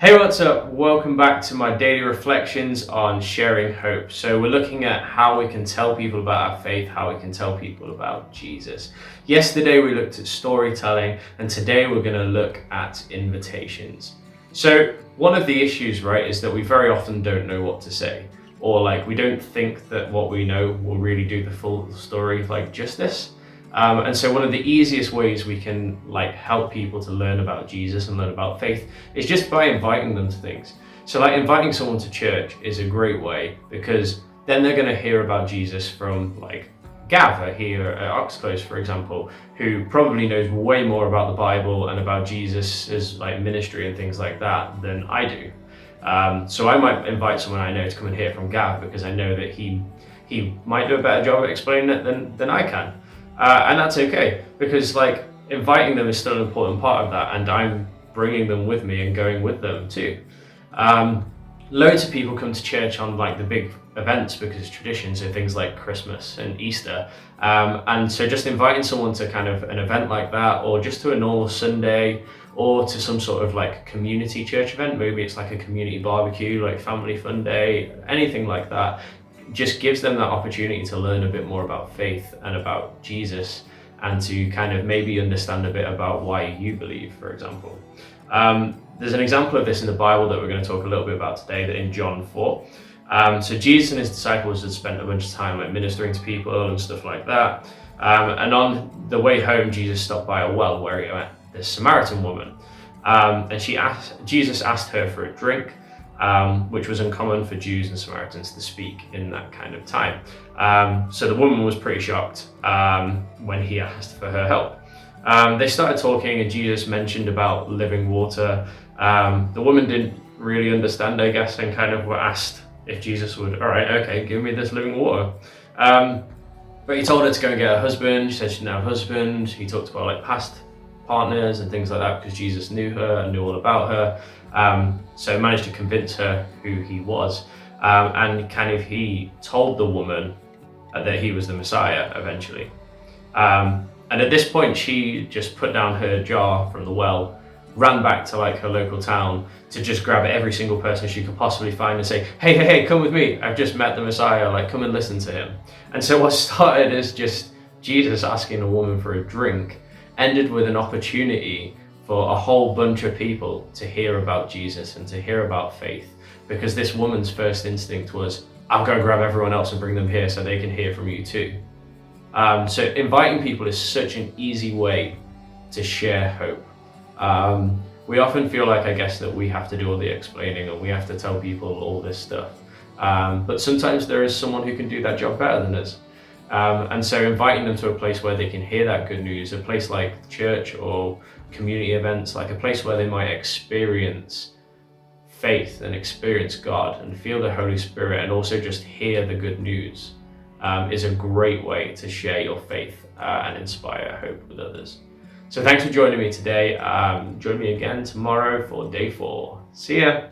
Hey, what's up? Welcome back to my daily reflections on sharing hope. So we're looking at how we can tell people about our faith, how we can tell people about Jesus. Yesterday we looked at storytelling, and today we're going to look at invitations. So one of the issues, right, is that we very often don't know what to say, or we don't think that what we know will really do the full story justice. And so one of the easiest ways we can help people to learn about Jesus and learn about faith is just by inviting them to things. So inviting someone to church is a great way, because then they're going to hear about Jesus from Gav here at Oxclose, for example, who probably knows way more about the Bible and about Jesus's ministry and things like that than I do. So I might invite someone I know to come and hear from Gav, because I know that he might do a better job at explaining it than I can. And that's okay, because inviting them is still an important part of that, and I'm bringing them with me and going with them too. Loads of people come to church on the big events because it's tradition, so things like Christmas and Easter. And so just inviting someone to kind of an event like that, or just to a normal Sunday, or to some sort of community church event, maybe it's a community barbecue, family fun day, anything like that, just gives them that opportunity to learn a bit more about faith and about Jesus, and to kind of maybe understand a bit about why you believe, for example. There's an example of this in the Bible that we're going to talk a little bit about today, that in John 4. So Jesus and his disciples had spent a bunch of time ministering to people and stuff like that. And on the way home, Jesus stopped by a well where he met this Samaritan woman. And Jesus asked her for a drink, which was uncommon for Jews and Samaritans to speak in that kind of time. So the woman was pretty shocked when he asked for her help. They started talking, and Jesus mentioned about living water. The woman didn't really understand, I guess, and kind of were asked if Jesus would, all right, okay, give me this living water. But he told her to go and get a husband. She said she didn't have a husband. He talked about past partners and things like that, because Jesus knew her and knew all about her. So managed to convince her who he was, and he told the woman that he was the Messiah eventually. And at this point, she just put down her jar from the well, ran back to her local town to just grab every single person she could possibly find and say, hey, come with me, I've just met the Messiah, come and listen to him. And so what started as just Jesus asking a woman for a drink ended with an opportunity for a whole bunch of people to hear about Jesus and to hear about faith, because this woman's first instinct was, I'll go grab everyone else and bring them here so they can hear from you too. So inviting people is such an easy way to share hope. We often feel I guess that we have to do all the explaining and we have to tell people all this stuff. But sometimes there is someone who can do that job better than us. And so inviting them to a place where they can hear that good news, a place like church or community events, a place where they might experience faith and experience God and feel the Holy Spirit, and also just hear the good news, is a great way to share your faith and inspire hope with others. So thanks for joining me today. Join me again tomorrow for day 4. See ya.